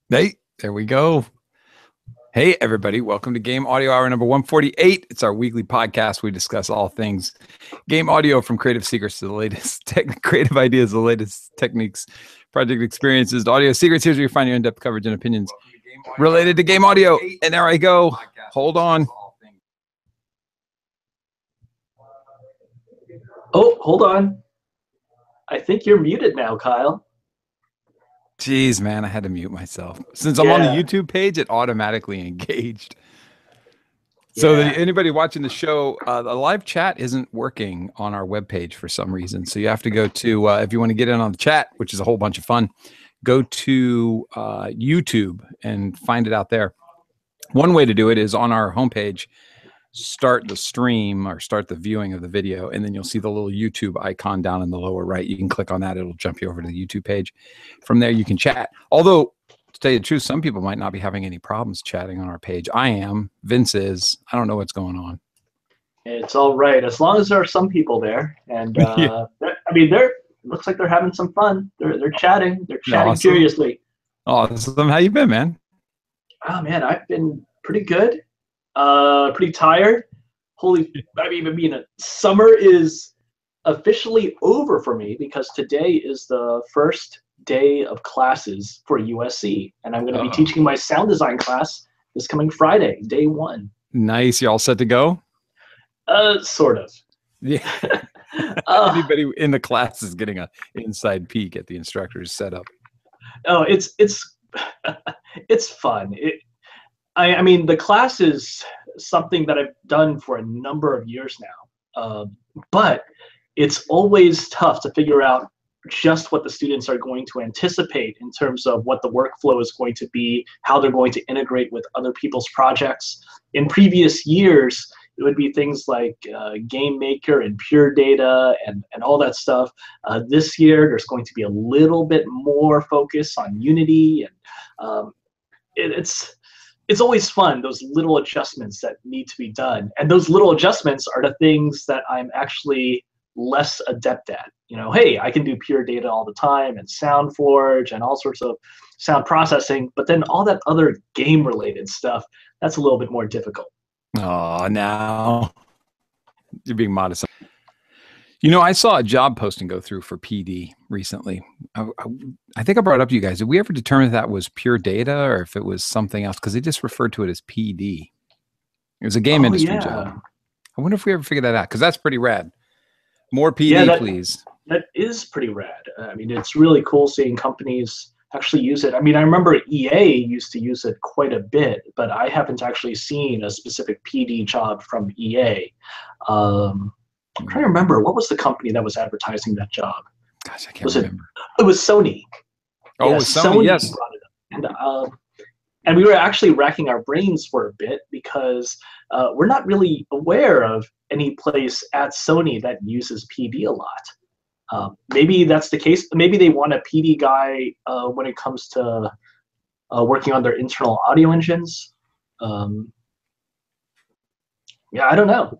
Hey, there we go. Hey, everybody. Welcome to Game Audio Hour number 148. It's our weekly podcast. We discuss all things game audio, from creative secrets to the latest creative ideas, the latest techniques, project experiences, to audio secrets. Here's where you find your in-depth coverage and opinions related to game audio. And there I go. Hold on. Oh, hold on. I think you're muted now, Kyle. Jeez, man, I had to mute myself. Since I'm on the YouTube page, it automatically engaged. So anybody watching the show, the live chat isn't working on our webpage for some reason. So you have to go to, if you want to get in on the chat, which is a whole bunch of fun, go to YouTube and find it out there. One way to do it is on our homepage, start the stream or start the viewing of the video, and then you'll see the little YouTube icon down in the lower right. You can click on that. It'll jump you over to the YouTube page. From there, you can chat. Although, to tell you the truth, some people might not be having any problems chatting on our page. I am. Vince is. I don't know what's going on. It's all right. As long as there are some people there. And, I mean, it looks like they're having some fun. They're chatting. They're chatting Awesome. furiously. Awesome. How you been, man? Oh, man, I've been pretty good. Pretty tired. Summer is officially over for me because today is the first day of classes for USC, and I'm going to be teaching my sound design class this coming Friday, day one. Nice. You all set to go? Sort of. Yeah. Anybody in the class is getting an inside peek at the instructor's setup. Oh, it's it's fun. I mean, the class is something that I've done for a number of years now, but it's always tough to figure out just what the students are going to anticipate in terms of what the workflow is going to be, how they're going to integrate with other people's projects. In previous years, it would be things like Game Maker and Pure Data and all that stuff. This year, there's going to be a little bit more focus on Unity, and it's always fun, those little adjustments that need to be done. And those little adjustments are the things that I'm actually less adept at. You know, hey, I can do Pure Data all the time and SoundForge and all sorts of sound processing, but then all that other game-related stuff, that's a little bit more difficult. Oh, now you're being modest. You know, I saw a job posting go through for PD recently. I think I brought it up to you guys. Did we ever determine if that was Pure Data or if it was something else? Because they just referred to it as PD. It was a game industry job. I wonder if we ever figured that out, because that's pretty rad. More PD, please. That is pretty rad. I mean, it's really cool seeing companies actually use it. I mean, I remember EA used to use it quite a bit, but I haven't actually seen a specific PD job from EA. I'm trying to remember, what was the company that was advertising that job? Gosh, I can't remember. It was Sony. Oh, it was Sony, yes. Brought it up. And we were actually racking our brains for a bit because we're not really aware of any place at Sony that uses PD a lot. Maybe that's the case. Maybe they want a PD guy when it comes to working on their internal audio engines. Yeah, I don't know.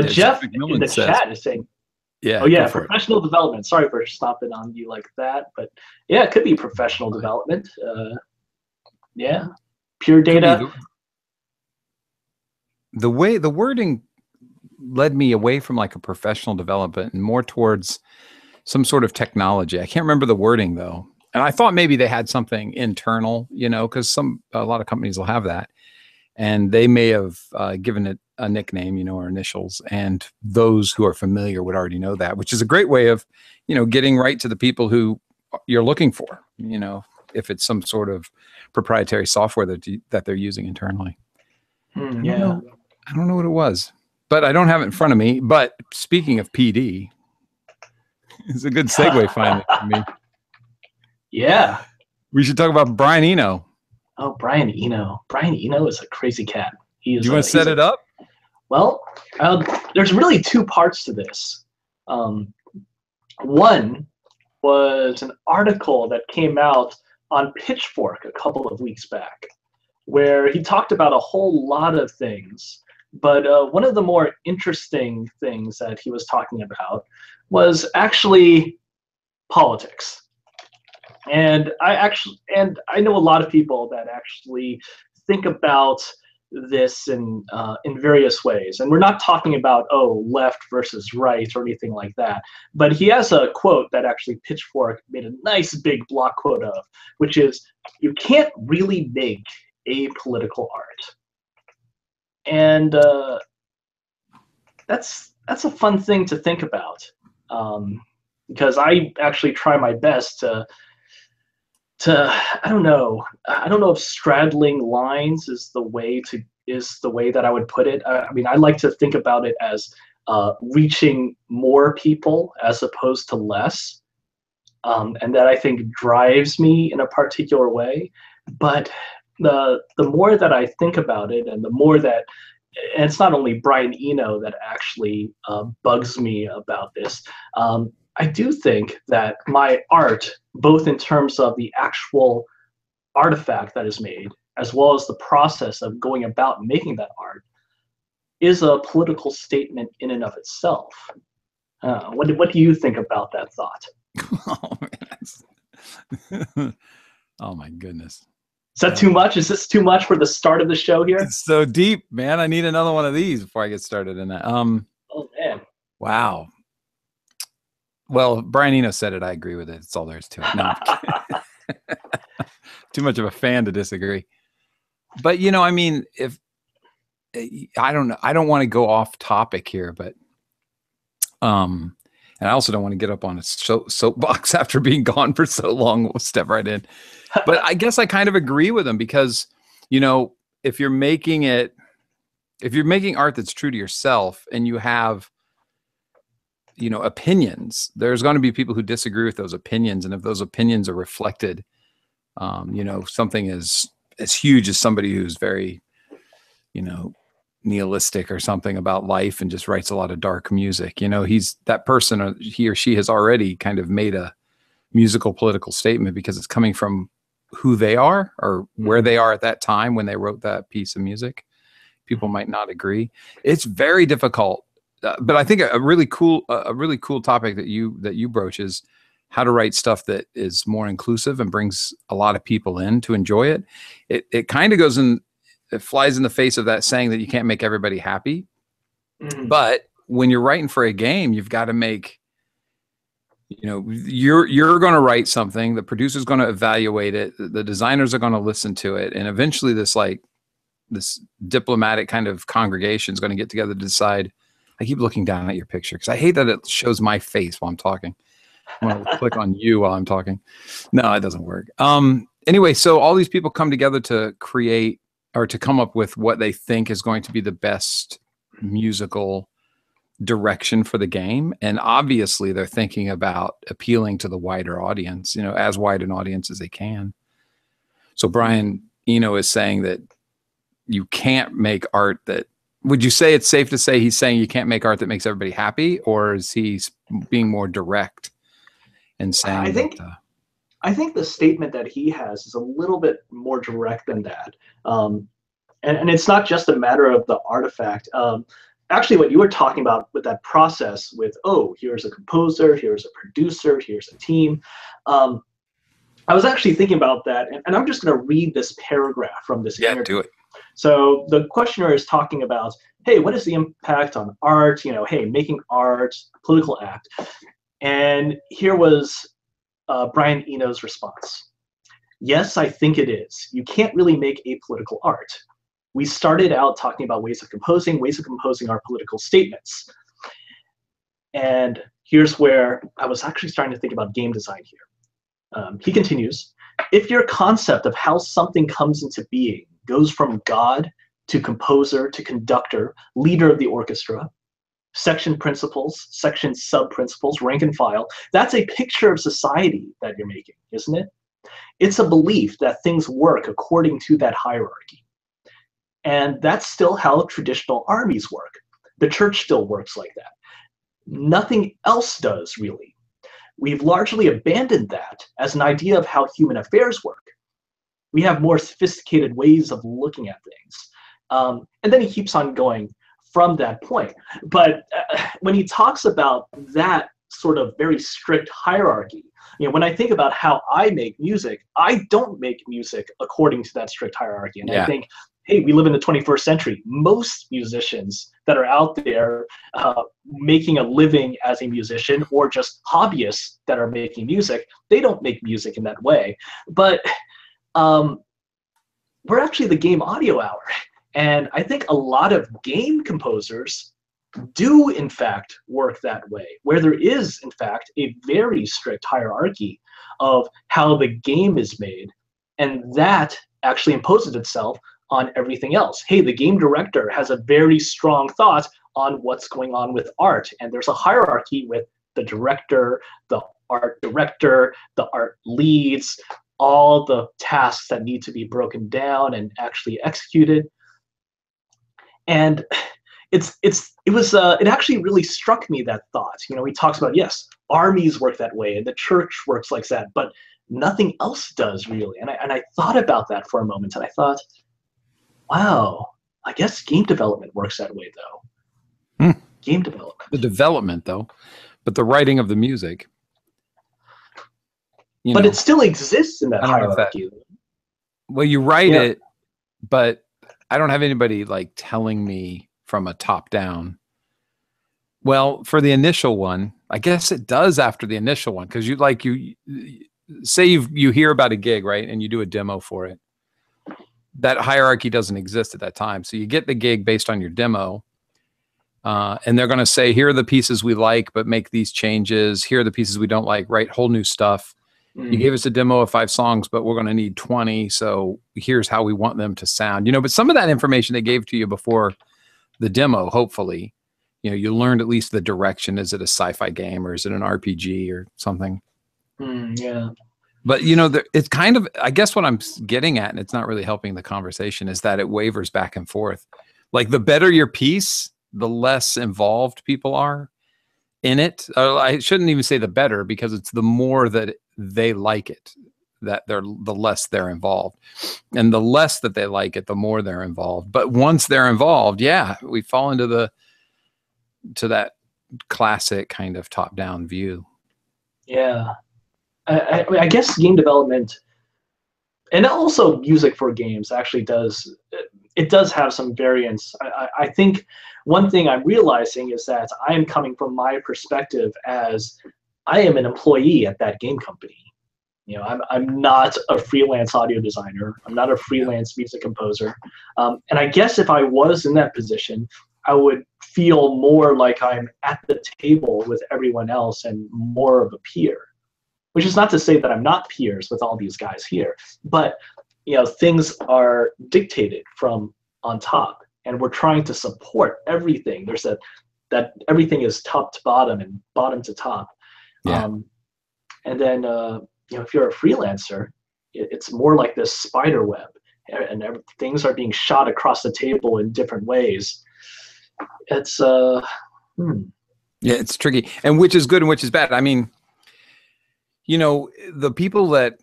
Jeff in the chat is saying, yeah, oh yeah, professional development. Sorry for stopping on you like that, but yeah, it could be professional development. Yeah, Pure Data. The way the wording led me away from like a professional development and more towards some sort of technology. I can't remember the wording though. And I thought maybe they had something internal, you know, because a lot of companies will have that. And they may have given it a nickname, you know, or initials. And those who are familiar would already know that, which is a great way of, you know, getting right to the people who you're looking for, you know, if it's some sort of proprietary software that they're using internally. I don't know what it was, but I don't have it in front of me. But speaking of PD, it's a good segue finally for me. Yeah. We should talk about Brian Eno. Oh, Brian Eno. Brian Eno is a crazy cat. Do you want to set it up? Well, there's really two parts to this. One was an article that came out on Pitchfork a couple of weeks back, where he talked about a whole lot of things. But one of the more interesting things that he was talking about was actually politics. And I know a lot of people that actually think about this in various ways. And we're not talking about, oh, left versus right or anything like that. But he has a quote that actually Pitchfork made a nice big block quote of, which is, you can't really make apolitical art. And that's a fun thing to think about, because I actually try my best to I don't know if straddling lines is the way that I would put it. I mean, I like to think about it as reaching more people as opposed to less, and that I think drives me in a particular way. But the more that I think about it, and the more that, and it's not only Brian Eno that actually bugs me about this. I do think that my art, both in terms of the actual artifact that is made, as well as the process of going about making that art, is a political statement in and of itself. What do you think about that thought? Oh, man. Oh my goodness. Is that too much? Is this too much for the start of the show here? It's so deep, man. I need another one of these before I get started in that. Oh man. Wow. Well, Brian Eno said it. I agree with it. That's all there is to it. No, too much of a fan to disagree. But I mean, if I don't know, I don't want to go off topic here, but and I also don't want to get up on a soapbox after being gone for so long. We'll step right in. But I guess I kind of agree with him because, if you're making art that's true to yourself and you have, opinions, there's going to be people who disagree with those opinions. And if those opinions are reflected, something as huge as somebody who's very, nihilistic or something about life and just writes a lot of dark music, he's that person, or he or she has already kind of made a musical political statement because it's coming from who they are or where they are at that time when they wrote that piece of music. People might not agree. It's very difficult. But I think a really cool topic that you broach is how to write stuff that is more inclusive and brings a lot of people in to enjoy it. It kind of goes in, it flies in the face of that saying that you can't make everybody happy. Mm-hmm. But when you're writing for a game, you've got to make, you're going to write something, the producer's going to evaluate it, the designers are going to listen to it, and eventually this diplomatic kind of congregation is going to get together to decide. I keep looking down at your picture because I hate that it shows my face while I'm talking. I'm going to click on you while I'm talking. No, it doesn't work. Anyway, so all these people come together to create or to come up with what they think is going to be the best musical direction for the game. And obviously they're thinking about appealing to the wider audience, as wide an audience as they can. So Brian Eno is saying that you can't make art that, would you say it's safe to say he's saying you can't make art that makes everybody happy, or is he being more direct and saying I think the statement that he has is a little bit more direct than that. And it's not just a matter of the artifact. Actually, what you were talking about with that process with, here's a composer, here's a producer, here's a team. I was actually thinking about that, and I'm just going to read this paragraph from this interview. Do it. So the questioner is talking about, hey, what is the impact on art? Hey, making art, political act. And here was Brian Eno's response. Yes, I think it is. You can't really make apolitical art. We started out talking about ways of composing our political statements. And here's where I was actually starting to think about game design here. He continues, if your concept of how something comes into being goes from God to composer to conductor, leader of the orchestra, section principles, section sub-principles, rank and file, that's a picture of society that you're making, isn't it? It's a belief that things work according to that hierarchy. And that's still how traditional armies work. The church still works like that. Nothing else does, really. We've largely abandoned that as an idea of how human affairs work. We have more sophisticated ways of looking at things. And then he keeps on going from that point. But when he talks about that sort of very strict hierarchy. When I think about how I make music, I don't make music according to that strict hierarchy. And I think, hey, we live in the 21st century. Most musicians that are out there making a living as a musician, or just hobbyists that are making music, they don't make music in that way. But we're actually the Game Audio Hour. And I think a lot of game composers do in fact work that way, where there is in fact a very strict hierarchy of how the game is made, and that actually imposes itself on everything else. Hey, the game director has a very strong thought on what's going on with art, and there's a hierarchy with the director, the art director, the art leads, all the tasks that need to be broken down and actually executed. And it actually really struck me, that thought. He talks about, yes, armies work that way and the church works like that, but nothing else does really. And I thought about that for a moment, and I thought, wow, I guess game development works that way though. Game development. The development though, but the writing of the music. But it still exists in that hierarchy. Well, you write it, but I don't have anybody like telling me from a top down. Well, for the initial one, I guess it does after the initial one, because you say you hear about a gig, right, and you do a demo for it. That hierarchy doesn't exist at that time, so you get the gig based on your demo, and they're going to say, here are the pieces we like, but make these changes. Here are the pieces we don't like. Write whole new stuff. You gave us a demo of 5 songs, but we're going to need 20. So here's how we want them to sound. But some of that information they gave to you before the demo, hopefully, you learned at least the direction. Is it a sci-fi game, or is it an RPG or something? Yeah. But, it's kind of, I guess what I'm getting at, and it's not really helping the conversation, is that it wavers back and forth. Like, the better your piece, the less involved people are in it. I shouldn't even say the better, because it's the more that they like it, that the less they're involved, and the less that they like it, the more they're involved. But once they're involved, we fall into that classic kind of top-down view. Yeah, I guess game development, and also music for games, actually does have some variance. I think one thing I'm realizing is that I am coming from my perspective as I am an employee at that game company. I'm not a freelance audio designer. I'm not a freelance music composer. And I guess if I was in that position, I would feel more like I'm at the table with everyone else and more of a peer. Which is not to say that I'm not peers with all these guys here, but things are dictated from on top, and we're trying to support everything. There's that everything is top to bottom and bottom to top. And then if you're a freelancer, it's more like this spider web, and things are being shot across the table in different ways. It's it's tricky, and which is good and which is bad. I mean, the people that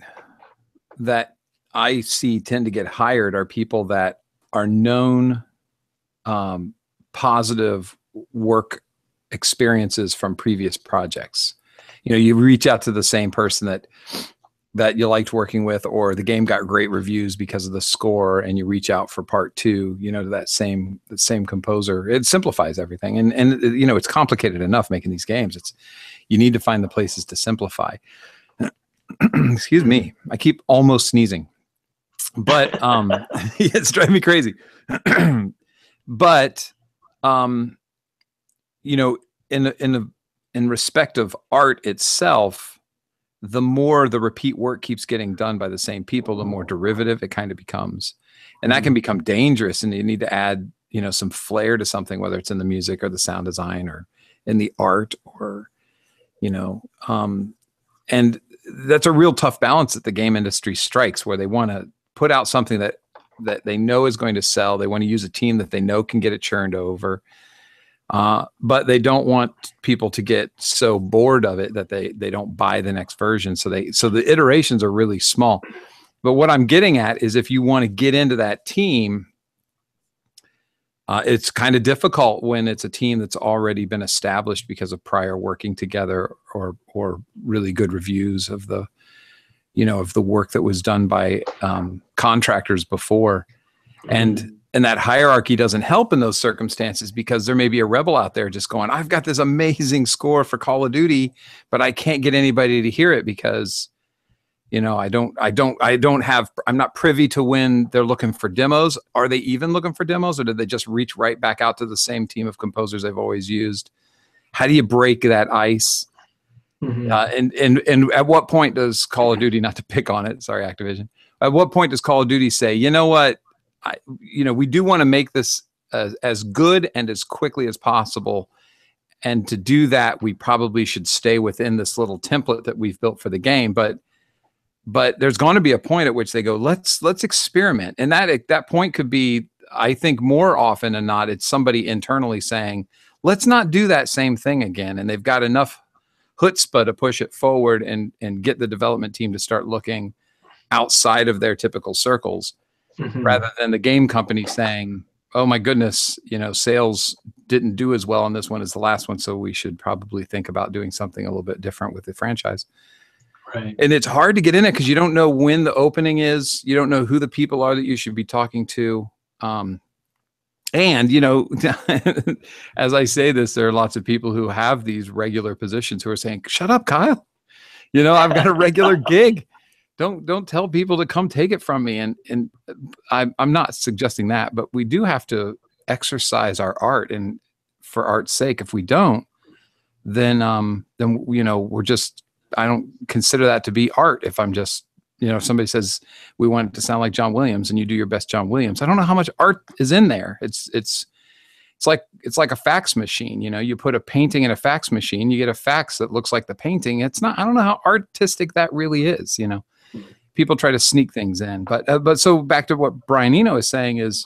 I see tend to get hired are people that are known positive work experiences from previous projects. You reach out to the same person that you liked working with, or the game got great reviews because of the score, and you reach out for part 2, to the same composer. It simplifies everything. And it's complicated enough making these games. You need to find the places to simplify. Excuse me. I keep almost sneezing, but it's driving me crazy. But in respect of art itself, the more the repeat work keeps getting done by the same people, the more derivative it kind of becomes, and that can become dangerous. And you need to add, some flair to something, whether it's in the music or the sound design or in the art, or, and that's a real tough balance that the game industry strikes, where they want to put out something that they know is going to sell. They want to use a team that they know can get it churned over. But they don't want people to get so bored of it that they don't buy the next version. So the iterations are really small. But what I'm getting at is, if you want to get into that team, It's kind of difficult when it's a team that's already been established because of prior working together or really good reviews of the, of the work that was done by contractors before. And that hierarchy doesn't help in those circumstances, because there may be a rebel out there just going, I've got this amazing score for Call of Duty, but I can't get anybody to hear it because, I'm not privy to when they're looking for demos. Are they even looking for demos, or did they just reach right back out to the same team of composers they've always used? How do you break that ice? And at what point does Call of Duty, not to pick on it, sorry, Activision, at what point does Call of Duty say, you know what, we do want to make this as good and as quickly as possible, and to do that, we probably should stay within this little template that we've built for the game, but there's going to be a point at which they go, let's experiment. And that point could be, I think more often than not, it's somebody internally saying, let's not do that same thing again. And they've got enough chutzpah to push it forward and get the development team to start looking outside of their typical circles, rather than the game company saying, oh my goodness, sales didn't do as well on this one as the last one, so we should probably think about doing something a little bit different with the franchise. Right. And it's hard to get in it because you don't know when the opening is. You don't know who the people are that you should be talking to. And, as I say this, there are lots of people who have these regular positions who are saying, shut up, Kyle. I've got a regular gig. Don't tell people to come take it from me. And I'm not suggesting that, but we do have to exercise our art. And for art's sake, if we don't, then we're just, I don't consider that to be art. If I'm just, if somebody says we want it to sound like John Williams and you do your best John Williams, I don't know how much art is in there. It's like a fax machine. You put a painting in a fax machine, you get a fax that looks like the painting. It's not, I don't know how artistic that really is. People try to sneak things in, but so back to what Brian Eno is saying is,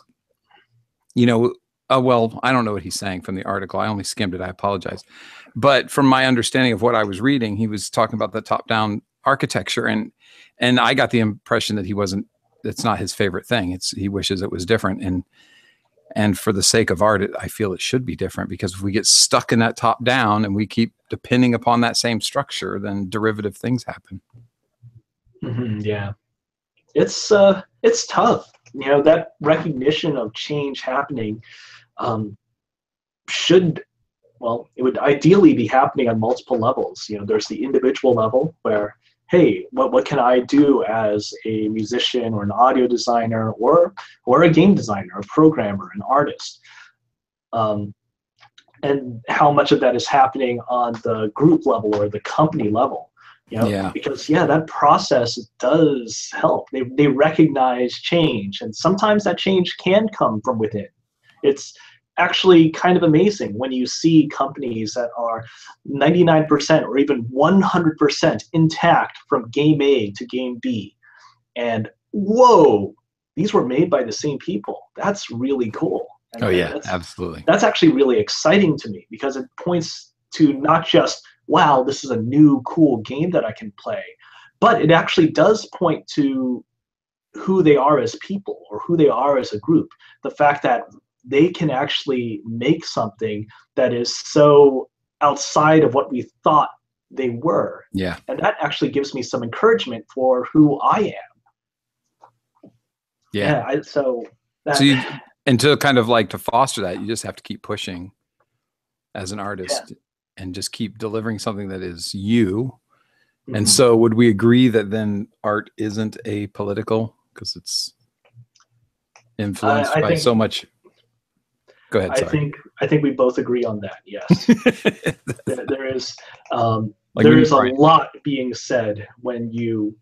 well, I don't know what he's saying from the article. I only skimmed it. I apologize. But from my understanding of what I was reading, he was talking about the top-down architecture, and I got the impression that it's not his favorite thing. He wishes it was different. And for the sake of art, I feel it should be different, because if we get stuck in that top-down and we keep depending upon that same structure, then derivative things happen. Yeah. It's tough. That recognition of change happening it would ideally be happening on multiple levels. There's the individual level where, hey, what can I do as a musician or an audio designer or a game designer, a programmer, an artist? And how much of that is happening on the group level or the company level? Because that process does help. They recognize change, and sometimes that change can come from within. It's actually kind of amazing when you see companies that are 99% or even 100% intact from game A to game B, and whoa, these were made by the same people. That's really cool. And absolutely. That's actually really exciting to me, because it points to not just, wow, this is a new cool game that I can play, but it actually does point to who they are as people or who they are as a group. The fact that they can actually make something that is so outside of what we thought they were. Yeah. And that actually gives me some encouragement for who I am. Yeah. And to kind of like to foster that, you just have to keep pushing as an artist and just keep delivering something that is you. And so would we agree that then art isn't apolitical because it's influenced by so much? Go ahead. Sorry. I think we both agree on that. Yes. there is a lot being said when you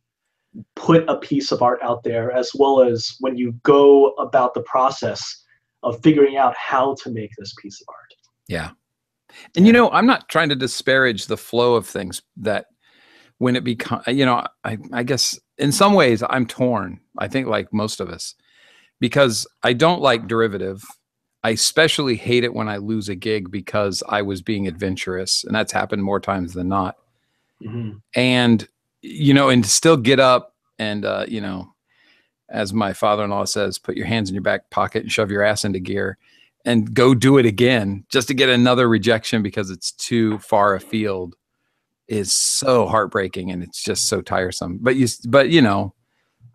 put a piece of art out there, as well as when you go about the process of figuring out how to make this piece of art. Yeah. And I'm not trying to disparage the flow of things that when it becomes, I guess in some ways I'm torn. I think like most of us, because I don't like derivative. I especially hate it when I lose a gig because I was being adventurous, and that's happened more times than not. And, and to still get up and, as my father-in-law says, put your hands in your back pocket and shove your ass into gear and go do it again just to get another rejection because it's too far afield is so heartbreaking, and it's just so tiresome. But you know,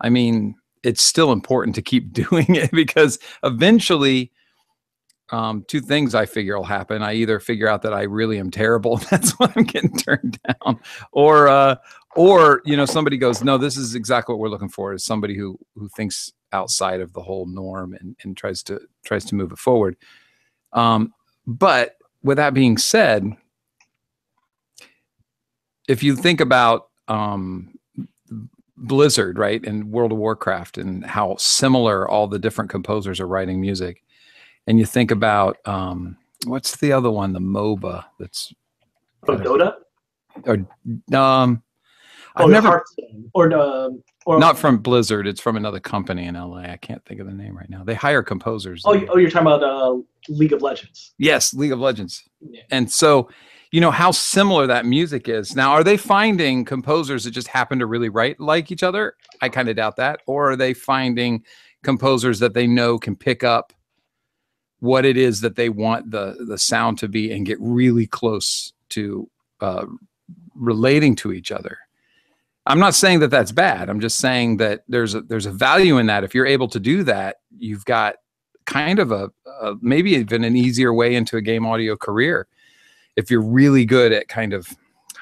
I mean, it's still important to keep doing it because eventually, two things I figure will happen. I either figure out that I really am terrible, that's why I'm getting turned down, or you know, somebody goes, no, this is exactly what we're looking for, is somebody who thinks outside of the whole norm and tries to move it forward. But with that being said, if you think about Blizzard, right, and World of Warcraft, and how similar all the different composers are writing music, and you think about what's the other one, the MOBA that's Dota, or I've never Hearthstone, or not from Blizzard. It's from another company in LA. I can't think of the name right now. They hire composers. Oh, you're talking about League of Legends. Yes, League of Legends. Yeah. And so, you know how similar that music is. Now, are they finding composers that just happen to really write like each other? I kind of doubt that. Or are they finding composers that they know can pick up what it is that they want the sound to be and get really close to relating to each other? I'm not saying that that's bad. I'm just saying that there's a value in that. If you're able to do that, you've got kind of a maybe even an easier way into a game audio career. If you're really good at kind of,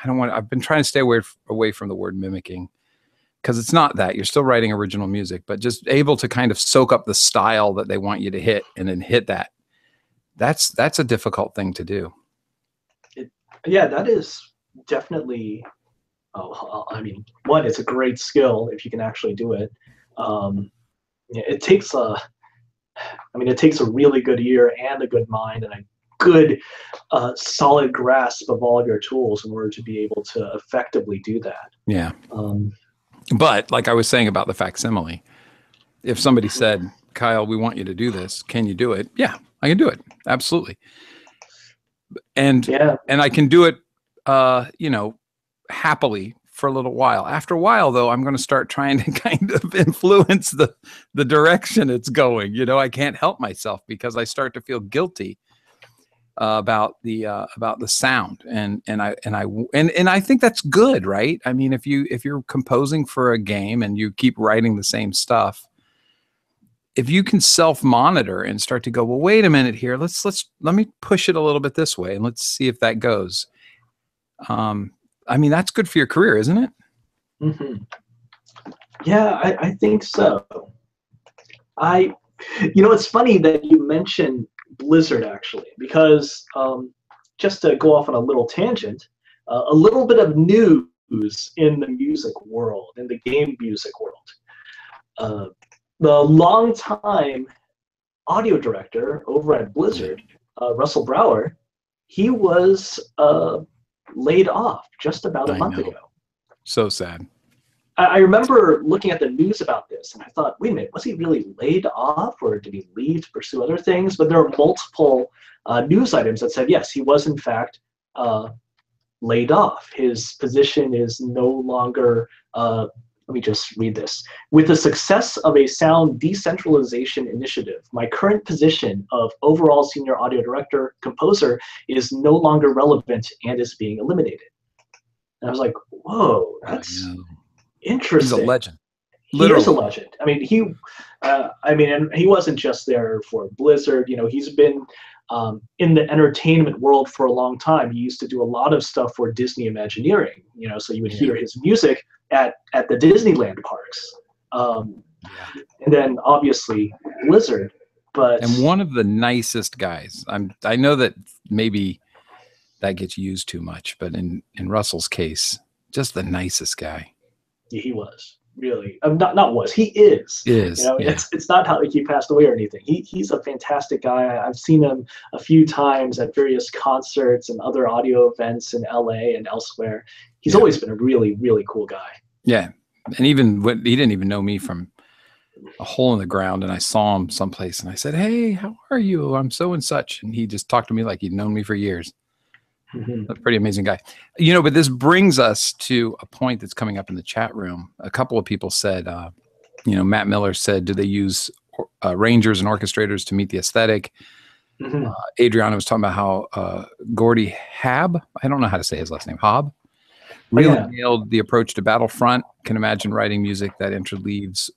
I've been trying to stay away from the word mimicking, because it's not that. You're still writing original music, but just able to kind of soak up the style that they want you to hit and then hit that. That's a difficult thing to do. Yeah, that is definitely. I mean, one, it's a great skill if you can actually do it. It takes it takes a really good ear and a good mind and a good, solid grasp of all of your tools in order to be able to effectively do that. Yeah. But like I was saying about the facsimile, if somebody said, Kyle, we want you to do this, can you do it? Yeah, I can do it. Absolutely. And I can do it, you know, happily for a little while. After a while, though, I'm going to start trying to kind of influence the direction it's going. You know, I can't help myself because I start to feel guilty about the sound, and I think that's good, right? I mean, if you're composing for a game and you keep writing the same stuff, if you can self-monitor and start to go, well, wait a minute here, let me push it a little bit this way and let's see if that goes. I mean, that's good for your career, isn't it? Mm-hmm. Yeah, I think so. It's funny that you mentioned Blizzard, actually, because just to go off on a little tangent, a little bit of news in the music world, in the game music world. The longtime audio director over at Blizzard, Russell Brower, he was laid off just about a month ago. So sad. I remember looking at the news about this, and I thought, wait a minute, was he really laid off, or did he leave to pursue other things? But there are multiple news items that said, yes, he was in fact laid off. His position is no longer, let me just read this. With the success of a sound decentralization initiative, my current position of overall senior audio director, composer is no longer relevant and is being eliminated. And I was like, whoa, that's interesting. He's a legend. Literally. He is a legend. I mean, and he wasn't just there for Blizzard. You know, he's been in the entertainment world for a long time. He used to do a lot of stuff for Disney Imagineering. You know, so you would hear his music at the Disneyland parks, and then obviously Blizzard. And one of the nicest guys. I know that maybe that gets used too much, but in Russell's case, just the nicest guy. Yeah, he was really he is. You know, it's not how he passed away or anything. He's a fantastic guy. I've seen him a few times at various concerts and other audio events in LA and elsewhere. He's always been a really, really cool guy. Yeah, and even when he didn't even know me from a hole in the ground, and I saw him someplace, and I said, "Hey, how are you? I'm so and such," and he just talked to me like he'd known me for years. Mm-hmm. A pretty amazing guy. You know, but this brings us to a point that's coming up in the chat room. A couple of people said, Matt Miller said, do they use arrangers and orchestrators to meet the aesthetic? Mhm. Adriana was talking about how Gordy Hab, I don't know how to say his last name, Hobb, Oh really yeah. nailed the approach to Battlefront. Can imagine writing music that interleaves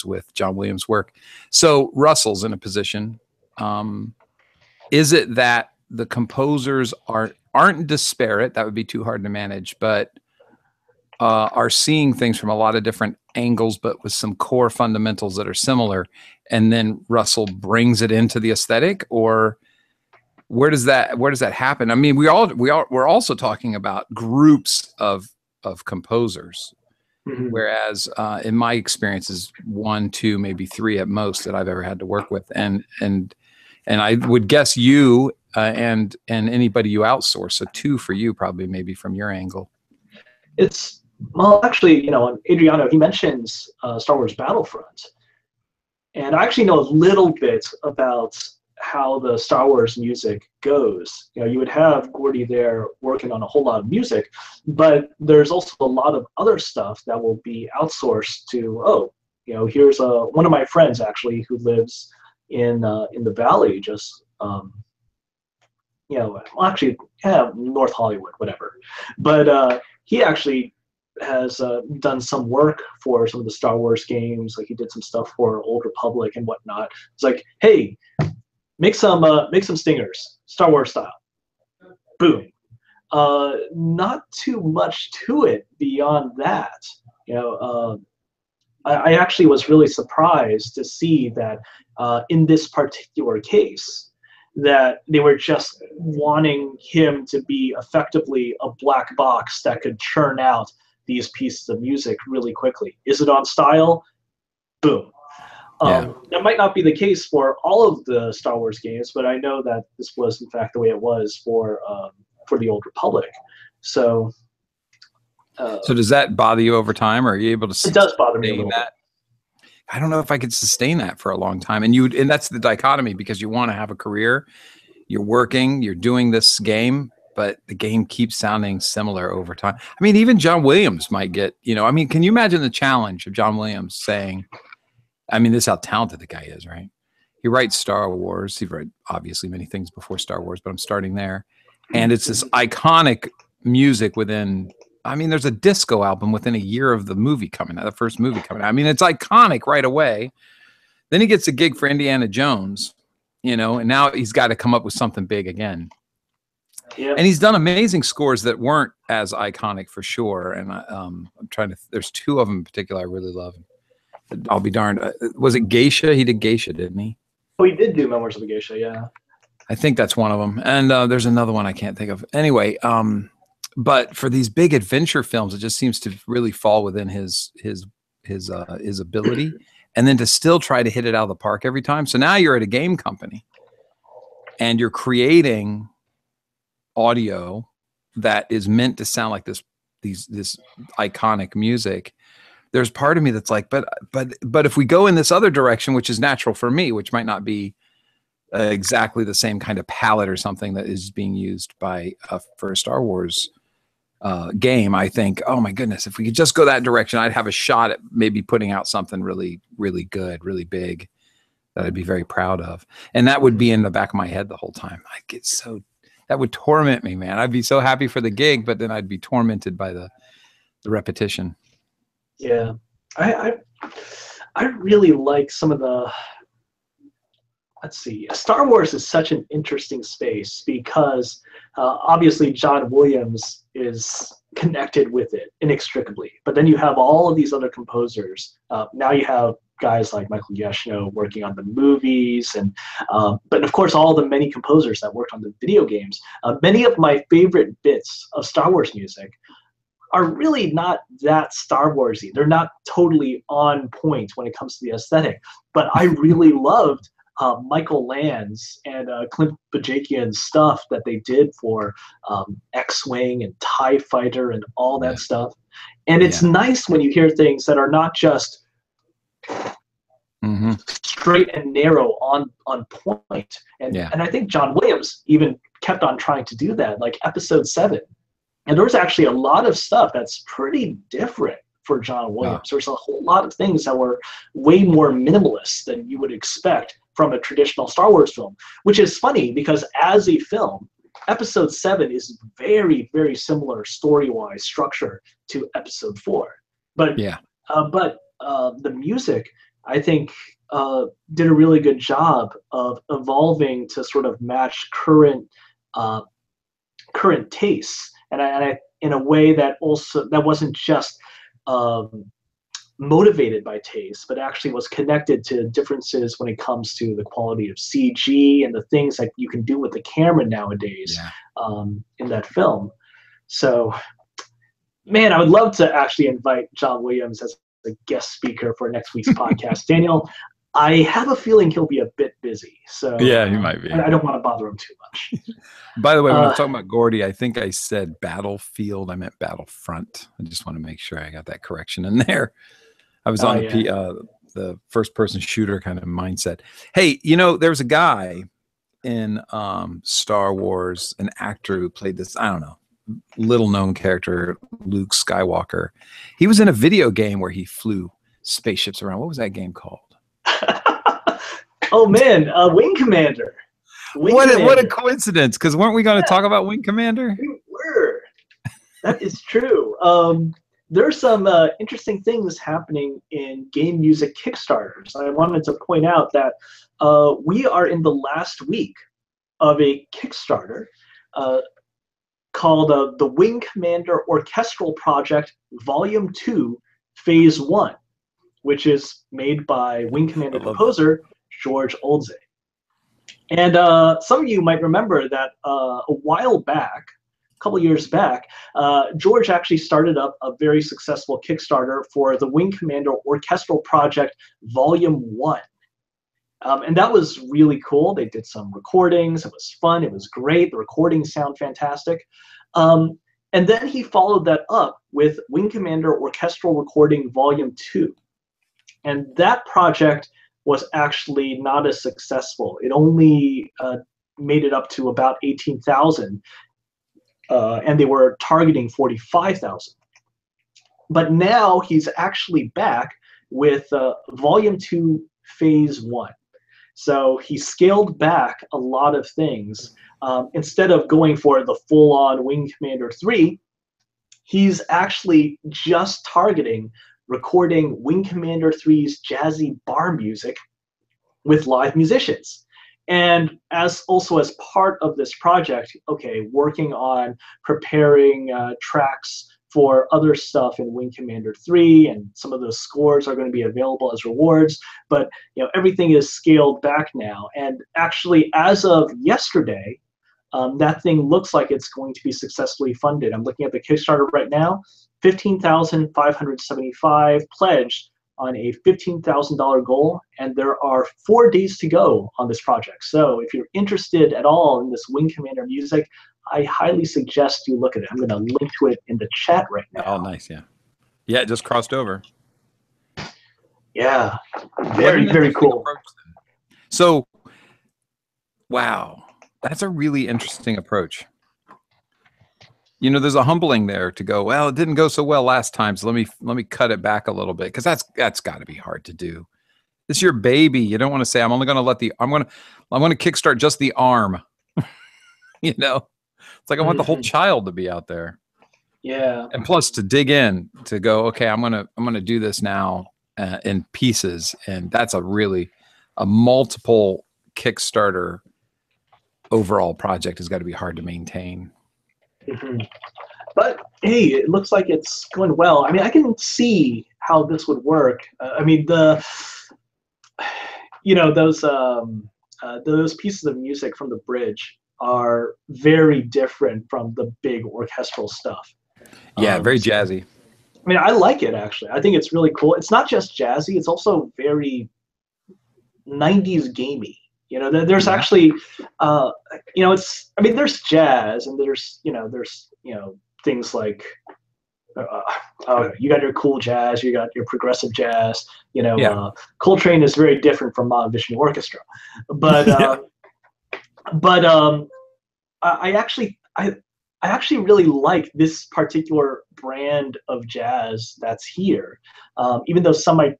with John Williams' work. So Russell's in a position. Is it that the composers aren't disparate? That would be too hard to manage, but are seeing things from a lot of different angles, but with some core fundamentals that are similar. And then Russell brings it into the aesthetic, or where does that happen? I mean, we're also talking about groups of composers, Mhm. whereas in my experience is one, two, maybe three at most that I've ever had to work with, and I would guess you and anybody you outsource, so two for you probably, maybe from your angle. It's well, actually, Adriano, he mentions Star Wars Battlefront, and I actually know a little bit about how the Star Wars music goes. You would have Gordy there working on a whole lot of music, but there's also a lot of other stuff that will be outsourced to. Oh, here's one of my friends actually who lives in the Valley, just well, actually, yeah, North Hollywood, whatever. But he actually has done some work for some of the Star Wars games. Like he did some stuff for Old Republic and whatnot. It's like, hey, make some stingers, Star Wars style. Boom. Not too much to it beyond that. I actually was really surprised to see that in this particular case, that they were just wanting him to be effectively a black box that could churn out these pieces of music really quickly. Is it on style? Boom. Yeah. That might not be the case for all of the Star Wars games, but I know that this was in fact the way it was for the Old Republic. So So does that bother you over time, or are you able to it does bother me a sustain little bit. that? I don't know if I could sustain that for a long time. And that's the dichotomy, because you want to have a career, you're working, you're doing this game, but the game keeps sounding similar over time. I mean, even John Williams might get, I mean, can you imagine the challenge of John Williams saying, I mean, this is how talented the guy is, right? He writes Star Wars. He wrote obviously many things before Star Wars, but I'm starting there. And it's this iconic music within, I mean, there's a disco album within a year of the movie coming out, the first movie coming out. I mean, it's iconic right away. Then he gets a gig for Indiana Jones, and now he's got to come up with something big again. Yeah. And he's done amazing scores that weren't as iconic for sure. And I'm trying to, there's two of them in particular I really love. I'll be darned. Was it Geisha? He did Geisha, didn't he? Oh, he did do Memoirs of a Geisha, yeah. I think that's one of them. And there's another one I can't think of. Anyway, but for these big adventure films, it just seems to really fall within his ability, and then to still try to hit it out of the park every time. So now you're at a game company, and you're creating audio that is meant to sound like this iconic music. There's part of me that's like, but if we go in this other direction, which is natural for me, which might not be exactly the same kind of palette or something that is being used by for a Star Wars game, I think, oh my goodness, if we could just go that direction, I'd have a shot at maybe putting out something really, really good, really big that I'd be very proud of. And that would be in the back of my head the whole time. That would torment me, man. I'd be so happy for the gig, but then I'd be tormented by the repetition. Yeah, I really like some of the. Let's see. Star Wars is such an interesting space because obviously John Williams is connected with it inextricably. But then you have all of these other composers. Now you have guys like Michael Giacchino working on the movies, and but of course all the many composers that worked on the video games. Many of my favorite bits of Star Wars music are really not that Star Warsy. They're not totally on point when it comes to the aesthetic. But I really loved Michael Land's and Clint Bajakian's stuff that they did for X-Wing and TIE Fighter and all that stuff. And it's nice when you hear things that are not just straight and narrow on point. And I think John Williams even kept on trying to do that, like Episode 7. And there was actually a lot of stuff that's pretty different for John Williams. There's a whole lot of things that were way more minimalist than you would expect from a traditional Star Wars film, which is funny because as a film, Episode 7 is very, very similar story-wise structure to Episode 4. But Yeah. The music, I think, did a really good job of evolving to sort of match current tastes, and I in a way that wasn't just motivated by taste, but actually was connected to differences when it comes to the quality of CG and the things that you can do with the camera nowadays in that film. So, man, I would love to actually invite John Williams as a guest speaker for next week's podcast. Daniel, I have a feeling he'll be a bit busy, so Yeah, he might be. I don't want to bother him too much. By the way, when I was talking about Gordy, I think I said Battlefield. I meant Battlefront. I just want to make sure I got that correction in there. I was on the first-person shooter kind of mindset. Hey, there was a guy in Star Wars, an actor who played this, I don't know, little-known character, Luke Skywalker. He was in a video game where he flew spaceships around. What was that game called? Oh, man, Wing Commander. What a coincidence, because weren't we going to talk about Wing Commander? We were. That is true. There's some interesting things happening in game music Kickstarters. I wanted to point out that we are in the last week of a Kickstarter called the Wing Commander Orchestral Project Volume 2, Phase 1, which is made by Wing Commander composer George Oldzej. And some of you might remember that a while back, a couple years back, George actually started up a very successful Kickstarter for the Wing Commander Orchestral Project Volume 1. And that was really cool. They did some recordings. It was fun. It was great. The recordings sound fantastic. And then he followed that up with Wing Commander Orchestral Recording Volume 2. And that project was actually not as successful. It only made it up to about 18,000, and they were targeting 45,000. But now he's actually back with Volume 2, Phase 1. So he scaled back a lot of things. Instead of going for the full-on Wing Commander 3, he's actually just targeting recording Wing Commander 3's jazzy bar music with live musicians. And as part of this project, working on preparing tracks for other stuff in Wing Commander 3, and some of those scores are going to be available as rewards, but everything is scaled back now. And actually, as of yesterday, that thing looks like it's going to be successfully funded. I'm looking at the Kickstarter right now, $15,575 pledged on a $15,000 goal, and there are 4 days to go on this project. So if you're interested at all in this Wing Commander music, I highly suggest you look at it. I'm going to link to it in the chat right now. Oh, nice, yeah. Yeah, it just crossed over. Yeah, very, very cool. So, wow, that's a really interesting approach. There's a humbling there to go, well, it didn't go so well last time, so let me cut it back a little bit, because that's got to be hard to do. This is your baby. You don't want to say, I'm only going to I'm going to kickstart just the arm. It's like I want the whole child to be out there. Yeah. And plus to dig in, to go, okay, I'm gonna do this now in pieces, and that's a multiple Kickstarter overall project has got to be hard to maintain. Mm-hmm. But hey, it looks like it's going well. I mean, I can see how this would work. I mean, those pieces of music from the bridge are very different from the big orchestral stuff. Yeah, very jazzy. I mean, I like it, actually. I think it's really cool. It's not just jazzy, it's also very 90s gamey. There's actually, there's jazz, and there's things like, you got your cool jazz, you got your progressive jazz. Coltrane is very different from Mahavishnu Orchestra, but I actually really like this particular brand of jazz that's here, even though some might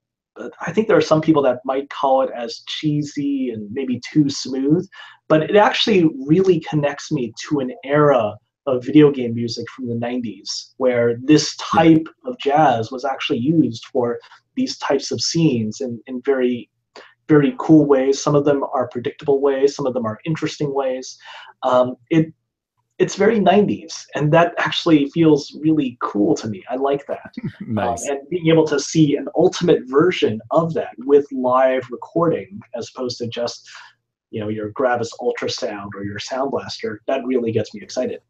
I think there are some people that might call it as cheesy and maybe too smooth, but it actually really connects me to an era of video game music from the 90s where this Yeah. type of jazz was actually used for these types of scenes in very, very cool ways. Some of them are predictable ways, some of them are interesting ways. It's very 90s, and that actually feels really cool to me. I like that. Nice. And being able to see an ultimate version of that with live recording as opposed to just, your Gravis ultrasound or your Sound Blaster, that really gets me excited.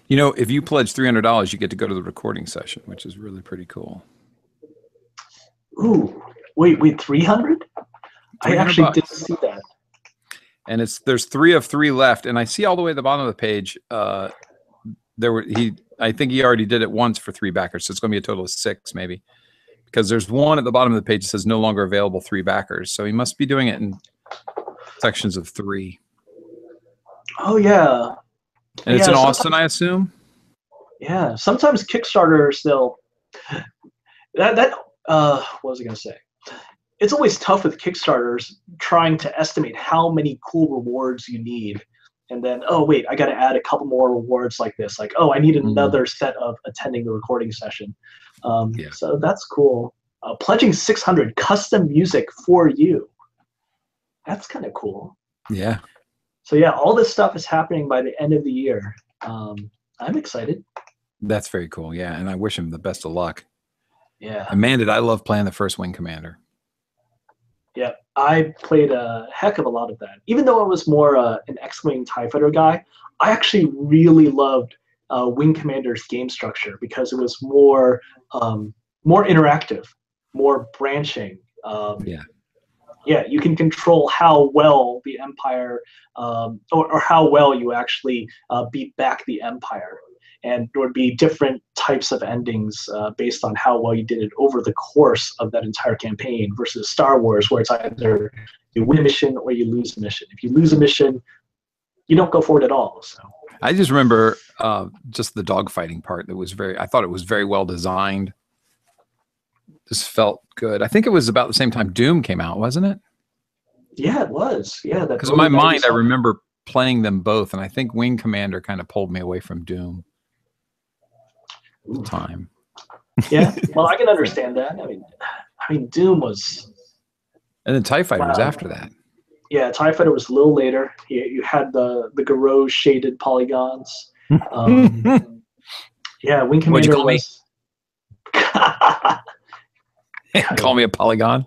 If you pledge $300, you get to go to the recording session, which is really pretty cool. Ooh, wait, 300? I actually $300. didn't see that. And there's 3 of 3 left, and I see all the way at the bottom of the page. I think he already did it once for 3 backers, so it's going to be a total of 6 maybe, because there's one at the bottom of the page that says no longer available 3 backers. So he must be doing it in sections of 3. Oh yeah, And it's in Austin, I assume. Yeah, sometimes Kickstarters they'll what was I gonna say? It's always tough with Kickstarters trying to estimate how many cool rewards you need. And then, oh, wait, I got to add a couple more rewards like this. Like, oh, I need another set of attending the recording session. So that's cool. Pledging 600 custom music for you. That's kind of cool. Yeah. So, yeah, all this stuff is happening by the end of the year. I'm excited. That's very cool. Yeah. And I wish him the best of luck. Yeah. Amanda, I love playing the first Wing Commander. Yeah, I played a heck of a lot of that. Even though I was more an X-Wing TIE Fighter guy, I actually really loved Wing Commander's game structure because it was more interactive, more branching. Yeah, you can control how well the Empire, or how well you actually beat back the Empire. And there would be different types of endings based on how well you did it over the course of that entire campaign versus Star Wars, where it's either you win a mission or you lose a mission. If you lose a mission, you don't go forward at all. So I just remember just the dogfighting part. I thought it was very well designed. Just felt good. I think it was about the same time Doom came out, wasn't it? Yeah, it was. Yeah, because in my mind, I remember playing them both, and I think Wing Commander kind of pulled me away from Doom. The time. Yeah, well, I can understand that. I mean, Doom was, and then TIE Fighter was after that. Yeah, TIE Fighter was a little later. You had the Garou shaded polygons. Yeah, Wing Commander was. Call me a polygon.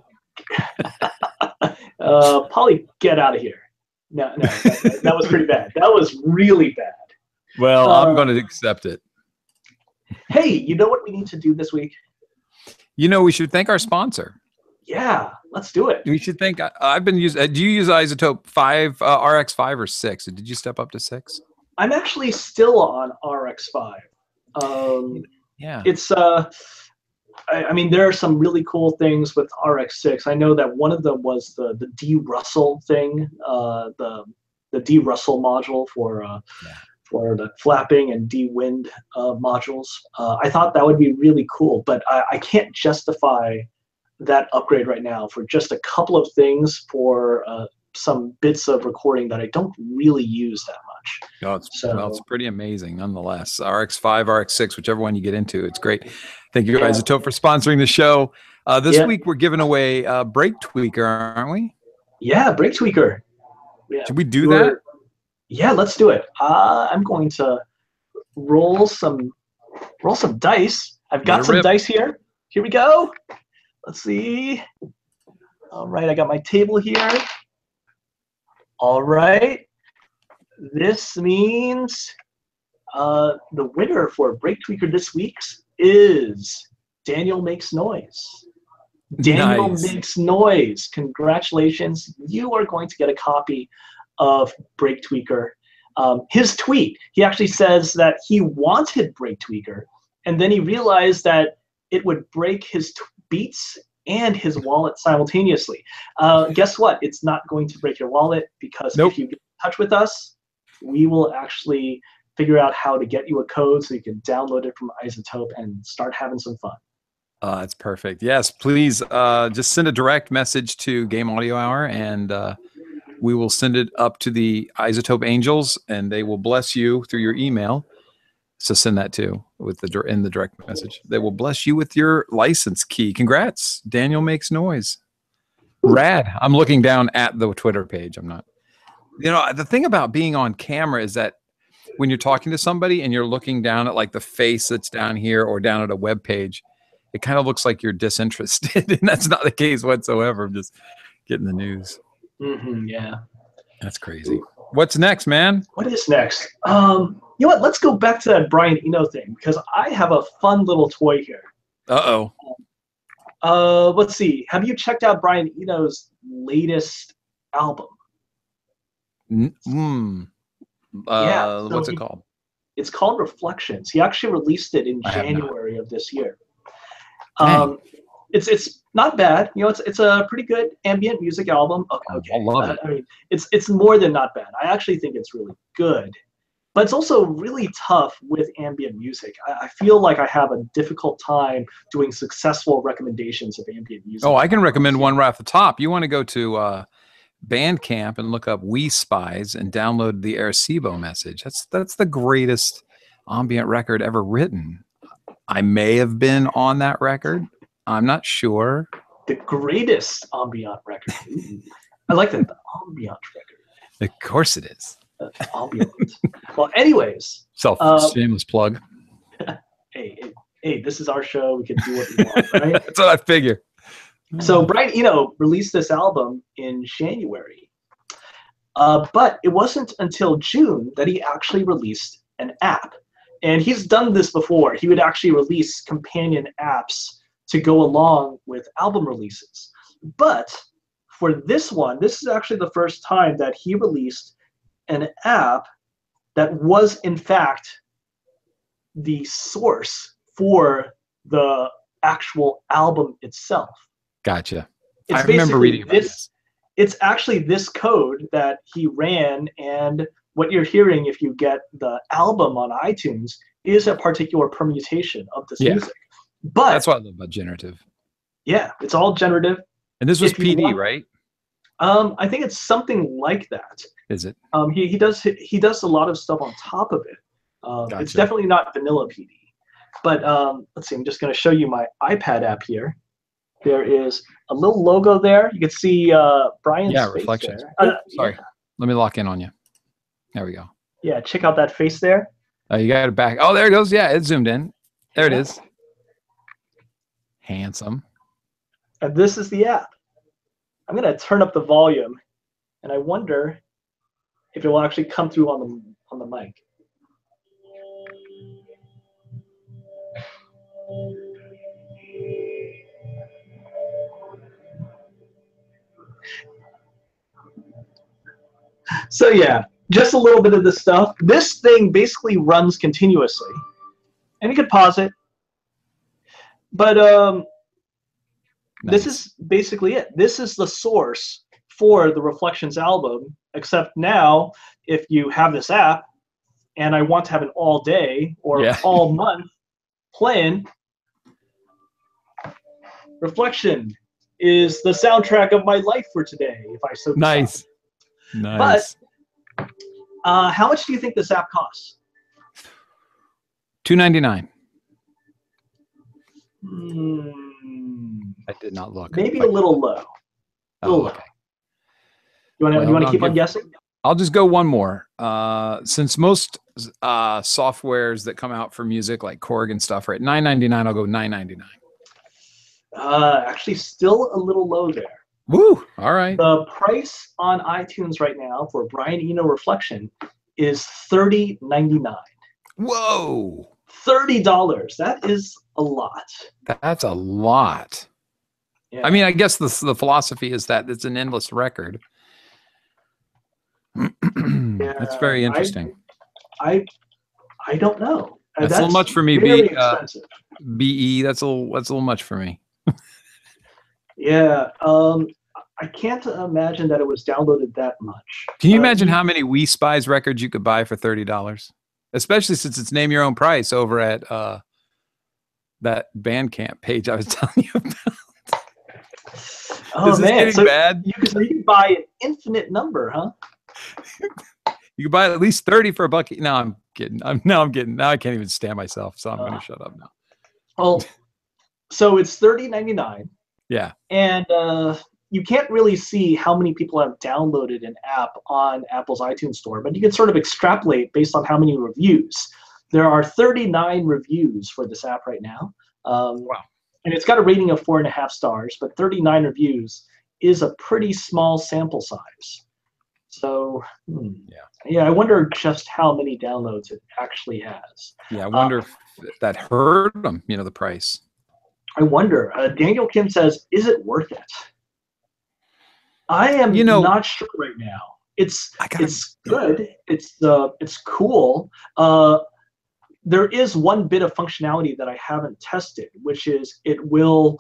Poly, get out of here. No, that was pretty bad. That was really bad. Well, I'm going to accept it. Hey, you know what we need to do this week? We should thank our sponsor. Yeah, let's do it. We should thank. I've been using. Do you use Isotope 5, RX5, or 6? Did you step up to 6? I'm actually still on RX5. Yeah. It's I mean, there are some really cool things with RX6. I know that one of them was the D Russell thing, the D Russell module for the flapping and D-wind modules. I thought that would be really cool, but I can't justify that upgrade right now for just a couple of things for some bits of recording that I don't really use that much. It's pretty amazing nonetheless. RX5, RX6, whichever one you get into, it's great. Thank you, Isotope, for sponsoring the show. This week we're giving away Brake Tweaker, aren't we? Yeah, Brake Tweaker. Yeah. Should we do that? Yeah, let's do it. I'm going to roll some dice. I've got some dice here. Here we go. Let's see. All right, I got my table here. All right. This means the winner for Brake Tweaker this week is Daniel Makes Noise. Daniel Makes Noise. Congratulations. You are going to get a copy of Brake Tweaker. His tweet, he actually says that he wanted Brake Tweaker, and then he realized that it would break his beats and his wallet simultaneously. Guess what? It's not going to break your wallet because if you get in touch with us, we will actually figure out how to get you a code so you can download it from Isotope and start having some fun. That's perfect. Yes, please just send a direct message to Game Audio Hour, and we will send it up to the Isotope Angels, and they will bless you through your email. So send that too with in the direct message. They will bless you with your license key. Congrats, Daniel makes noise. Rad. I'm looking down at the Twitter page. I'm not. You know, the thing about being on camera is that when you're talking to somebody and you're looking down at like the face that's down here or down at a web page, it kind of looks like you're disinterested, and that's not the case whatsoever. I'm just getting the news. Yeah. That's crazy. What's next, man? What is next? You know what? Let's go back to that Brian Eno thing, because I have a fun little toy here. Uh-oh. Let's see. Have you checked out Brian Eno's latest album? So what's it called? It's called Reflections. He actually released it in January of this year. It's not bad. You know, it's a pretty good ambient music album. Okay. I love it. I mean, it's more than not bad. I actually think it's really good. But it's also really tough with ambient music. I feel like I have a difficult time doing successful recommendations of ambient music. Oh, I can recommend one right off the top. You want to go to Bandcamp and look up We Spies and download the Arecibo Message. That's the greatest ambient record ever written. I may have been on that record. I'm not sure. The greatest ambient record. I like that, the ambient record. Of course it is. Ambient. Well, anyways. Shameless plug. Hey, this is our show. We can do what we want, right? That's what I figure. So Brian Eno released this album in January. But it wasn't until June that he actually released an app. And he's done this before. He would actually release companion apps to go along with album releases. But for this one, this is actually the first time that he released an app that was in fact the source for the actual album itself. Gotcha. It's I remember reading about this. It's actually this code that he ran, and what you're hearing if you get the album on iTunes is a particular permutation of this music. But that's what I love about Generative. Yeah, it's all generative. And this was PD, right? I think it's something like that. Is it? He does a lot of stuff on top of it. Gotcha. It's definitely not vanilla PD. But let's see, I'm just going to show you my iPad app here. There is a little logo there. You can see Brian's face reflections. there. Sorry. Yeah. Let me lock in on you. There we go. Yeah, check out that face there. You got it back. Oh, there it goes. Yeah, it zoomed in. There it is. Handsome. And this is the app. I'm going to turn up the volume, and I wonder if it will actually come through on the mic. So yeah, just a little bit of this stuff. This thing basically runs continuously, and you could pause it. But This is basically it. This is the source for the Reflections album, except now if you have this app and I want to have an all day or all month playing, Reflection is the soundtrack of my life for today, if I so decide. Nice. But how much do you think this app costs? $2.99. Hmm. I did not look. Maybe a little low. Okay. You want to keep on guessing? I'll just go one more. Since most softwares that come out for music, like Korg and stuff, are at $9.99, I'll go $9.99. Actually, still a little low there. Woo! All right. The price on iTunes right now for Brian Eno Reflection is $30.99. Whoa! $30. That is a lot. That's a lot. Yeah. I mean, I guess the philosophy is that it's an endless record. That's very interesting. I don't know. That's a little much for me. Very expensive. BE. That's a little much for me. Yeah. I can't imagine that it was downloaded that much. Can you imagine how many We Spies records you could buy for $30? Especially since it's name your own price over at the that Bandcamp page I was telling you about. Oh Is this man, getting so bad? so you can buy an infinite number, huh? You can buy at least 30 for a buck. No, I'm kidding. Now I can't even stand myself, so I'm going to shut up now. Well, so it's $30.99. Yeah. And you can't really see how many people have downloaded an app on Apple's iTunes Store, but you can sort of extrapolate based on how many reviews. There are 39 reviews for this app right now. Wow. And it's got a rating of 4.5 stars, but 39 reviews is a pretty small sample size. So, I wonder just how many downloads it actually has. Yeah, I wonder if that hurt them, the price. I wonder. Daniel Kim says, is it worth it? I am not sure right now. It's good. It's cool. There is one bit of functionality that I haven't tested, which is it will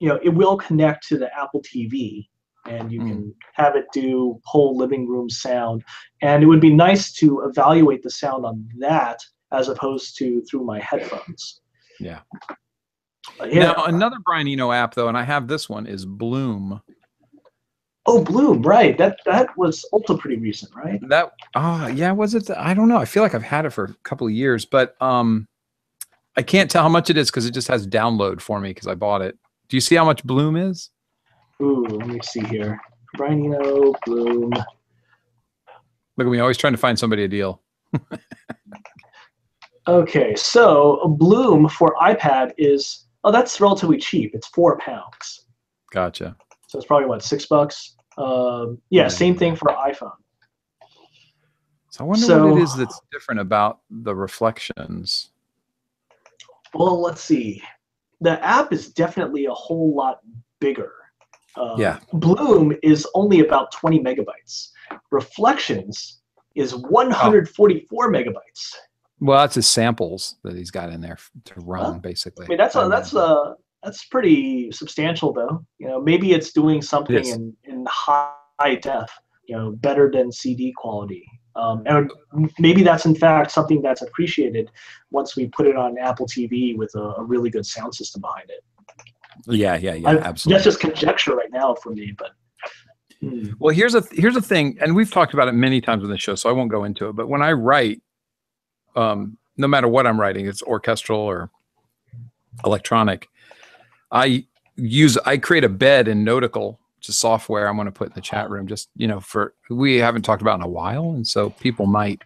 connect to the Apple TV, and you can have it do whole living room sound. And it would be nice to evaluate the sound on that as opposed to through my headphones. Yeah. Now, another Brian Eno app, though, and I have this one, is Bloom. Oh, Bloom, right. That was also pretty recent, right? Was it? I don't know. I feel like I've had it for a couple of years, but I can't tell how much it is because it just has download for me because I bought it. Do you see how much Bloom is? Ooh, let me see here. Brian Eno, Bloom. Look at me, always trying to find somebody a deal. Okay, so Bloom for iPad is, that's relatively cheap. It's £4. Gotcha. So it's probably what, $6? Same thing for iPhone. So I wonder what it is that's different about the reflections. Well, let's see. The app is definitely a whole lot bigger. Bloom is only about 20 megabytes. Reflections is 144 megabytes. Well, that's his samples that he's got in there to run, basically. I mean, that's pretty substantial, though. Maybe it's doing something in high def, better than CD quality. And maybe that's in fact something that's appreciated once we put it on Apple TV with a really good sound system behind it. Yeah, absolutely. That's just conjecture right now for me, but. Well, here's a thing, and we've talked about it many times on the show, so I won't go into it. But when I write, no matter what I'm writing, it's orchestral or electronic, I create a bed in Nautical, which is software I'm going to put in the chat room. Just we haven't talked about in a while, and so people might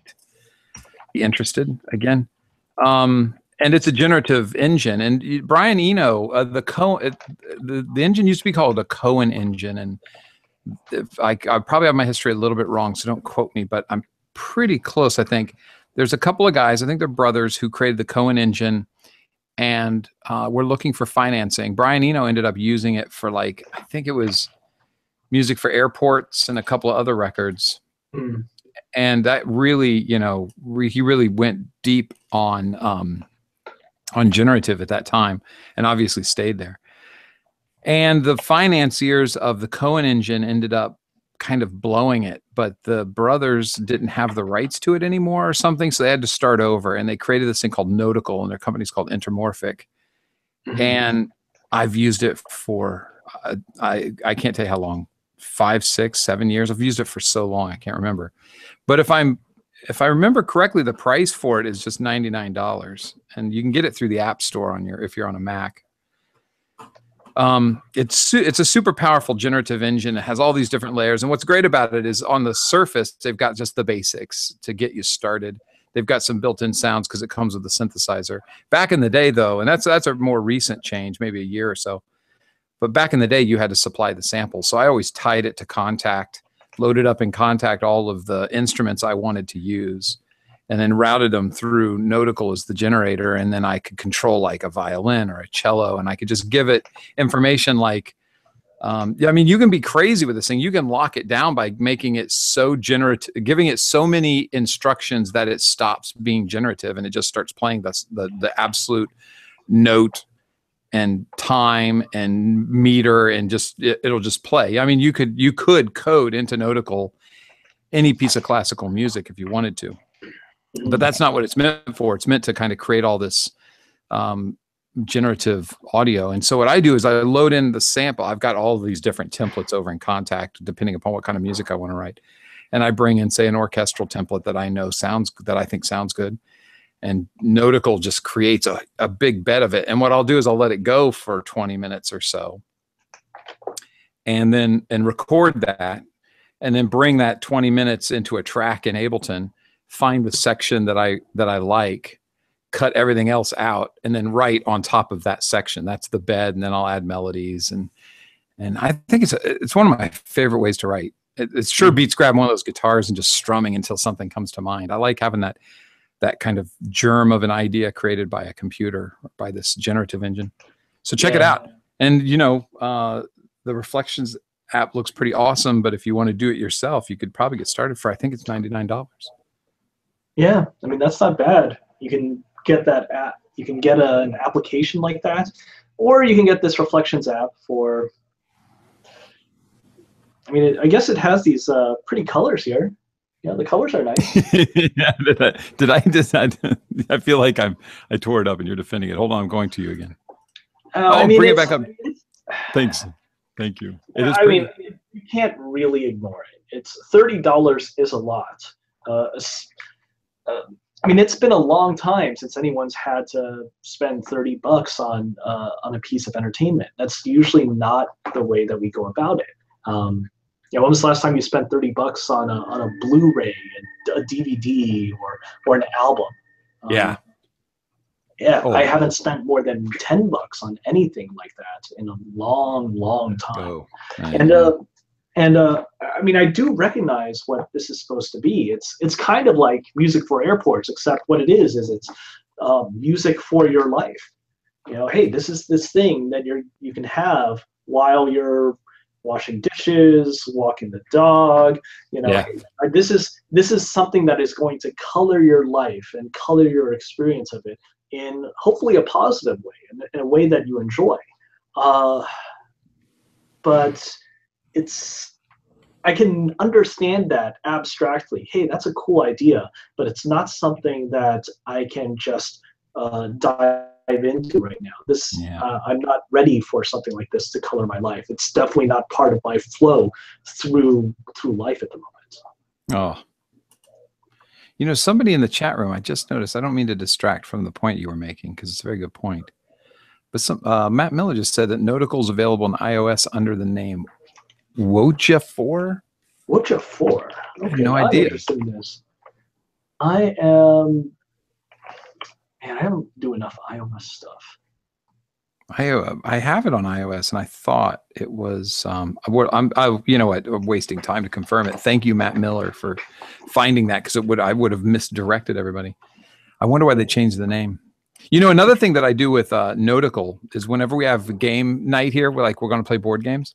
be interested again. And it's a generative engine. And Brian Eno, the engine used to be called a Cohen engine, and I probably have my history a little bit wrong, so don't quote me, but I'm pretty close. I think there's a couple of guys, I think they're brothers, who created the Cohen engine, and we're looking for financing. Brian Eno ended up using it for I think it was music for airports and a couple of other records. And that really, he really went deep on generative at that time, and obviously stayed there. And the financiers of the Cohen engine ended up kind of blowing it, but the brothers didn't have the rights to it anymore or something, so they had to start over, and they created this thing called Nautical, and their company's called Intermorphic. And I've used it for I can't tell you how long, 5, 6, 7 years. I've used it for so long I can't remember. But if I remember correctly, the price for it is just $99, and you can get it through the App Store if you're on a Mac. It's a super powerful generative engine. It has all these different layers, and what's great about it is on the surface they've got just the basics to get you started. They've got some built-in sounds because it comes with the synthesizer. Back in the day, though, and that's a more recent change, maybe a year or so. But back in the day, you had to supply the samples, so I always tied it to Contact, loaded up in Contact all of the instruments I wanted to use, and then routed them through Nautical as the generator, and then I could control like a violin or a cello, and I could just give it information you can be crazy with this thing. You can lock it down by making it so generative, giving it so many instructions that it stops being generative, and it just starts playing the absolute note and time and meter, and it'll just play. I mean, you could code into Nautical any piece of classical music if you wanted to. But that's not what it's meant for. It's meant to kind of create all this generative audio. And so what I do is I load in the sample. I've got all of these different templates over in Contact, depending upon what kind of music I want to write. And I bring in, say, an orchestral template that I know that I think sounds good. And Notical just creates a big bed of it. And what I'll do is I'll let it go for 20 minutes or so, and record that, and then bring that 20 minutes into a track in Ableton, find the section that I like, cut everything else out, and then write on top of that section. That's the bed, and then I'll add melodies. And I think it's one of my favorite ways to write. It sure beats grabbing one of those guitars and just strumming until something comes to mind. I like having that kind of germ of an idea created by a computer, or by this generative engine. So check it out. And the Reflections app looks pretty awesome, but if you want to do it yourself, you could probably get started for, I think it's $99. Yeah, I mean, that's not bad. You can get that app. You can get an application like that, or you can get this Reflections app for, I mean, I guess it has these pretty colors here. Yeah, the colors are nice. Yeah, did I decide? I feel like I tore it up and you're defending it. Hold on, I'm going to you again. I mean, bring it back up. Thanks. Thank you. I mean, you can't really ignore it. It's $30 is a lot. I mean, it's been a long time since anyone's had to spend $30 on a piece of entertainment. That's usually not the way that we go about it. When was the last time you spent $30 on a Blu-ray, a DVD, or an album? Yeah. I haven't spent more than $10 on anything like that in a long time. I mean, I do recognize what this is supposed to be. It's kind of like music for airports, except what it is it's music for your life. Hey, this is this thing that you can have while you're washing dishes, walking the dog. This is something that is going to color your life and color your experience of it in hopefully a positive way, in a way that you enjoy. But I can understand that abstractly. Hey, that's a cool idea, but it's not something that I can just dive into right now. I'm not ready for something like this to color my life. It's definitely not part of my flow through life at the moment. Oh, somebody in the chat room, I just noticed, I don't mean to distract from the point you were making, because it's a very good point. But Matt Miller just said that Notical is available on iOS under the name Wocha 4? Wocha 4? I have no idea. I don't do enough iOS stuff. I have it on iOS, and I thought it was. I'm wasting time to confirm it. Thank you, Matt Miller, for finding that, because I would have misdirected everybody. I wonder why they changed the name. Another thing that I do with Notical is whenever we have a game night here, we're going to play board games.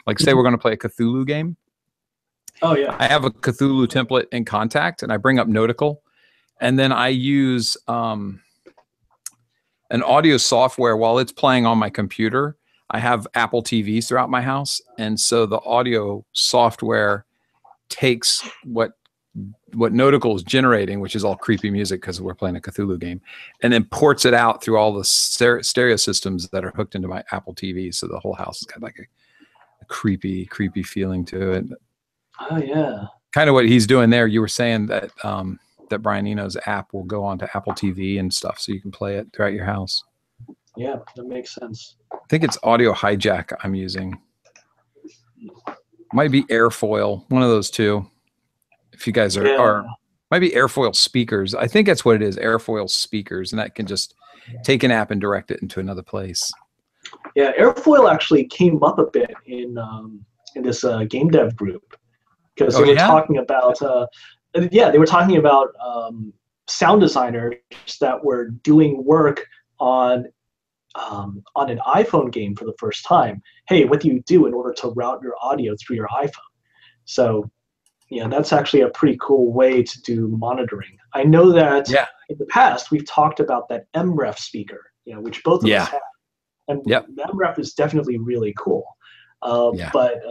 Like, say we're going to play a Cthulhu game. Oh yeah. I have a Cthulhu template in Contact, and I bring up Notical, and then I use an audio software while it's playing on my computer. I have Apple TVs throughout my house, and so the audio software takes what Notical is generating, which is all creepy music because we're playing a Cthulhu game, and then ports it out through all the stereo systems that are hooked into my Apple TV. So the whole house has got like a creepy feeling to it. Oh yeah. Kind of what he's doing there. You were saying that that Brian Eno's app will go onto Apple TV and stuff, so you can play it throughout your house. Yeah, that makes sense. I think it's Audio Hijack I'm using. Might be Airfoil, one of those two. If you guys are might be Airfoil speakers. I think that's what it is, Airfoil speakers, and that can just take an app and direct it into another place. Yeah, Airfoil actually came up a bit in this game dev group, because they were talking about they were talking about sound designers that were doing work on an iPhone game for the first time. Hey, what do you do in order to route your audio through your iPhone? So, that's actually a pretty cool way to do monitoring. I know that in the past we've talked about that MREF speaker, which both of us have. And the MREF is definitely really cool. Yeah. But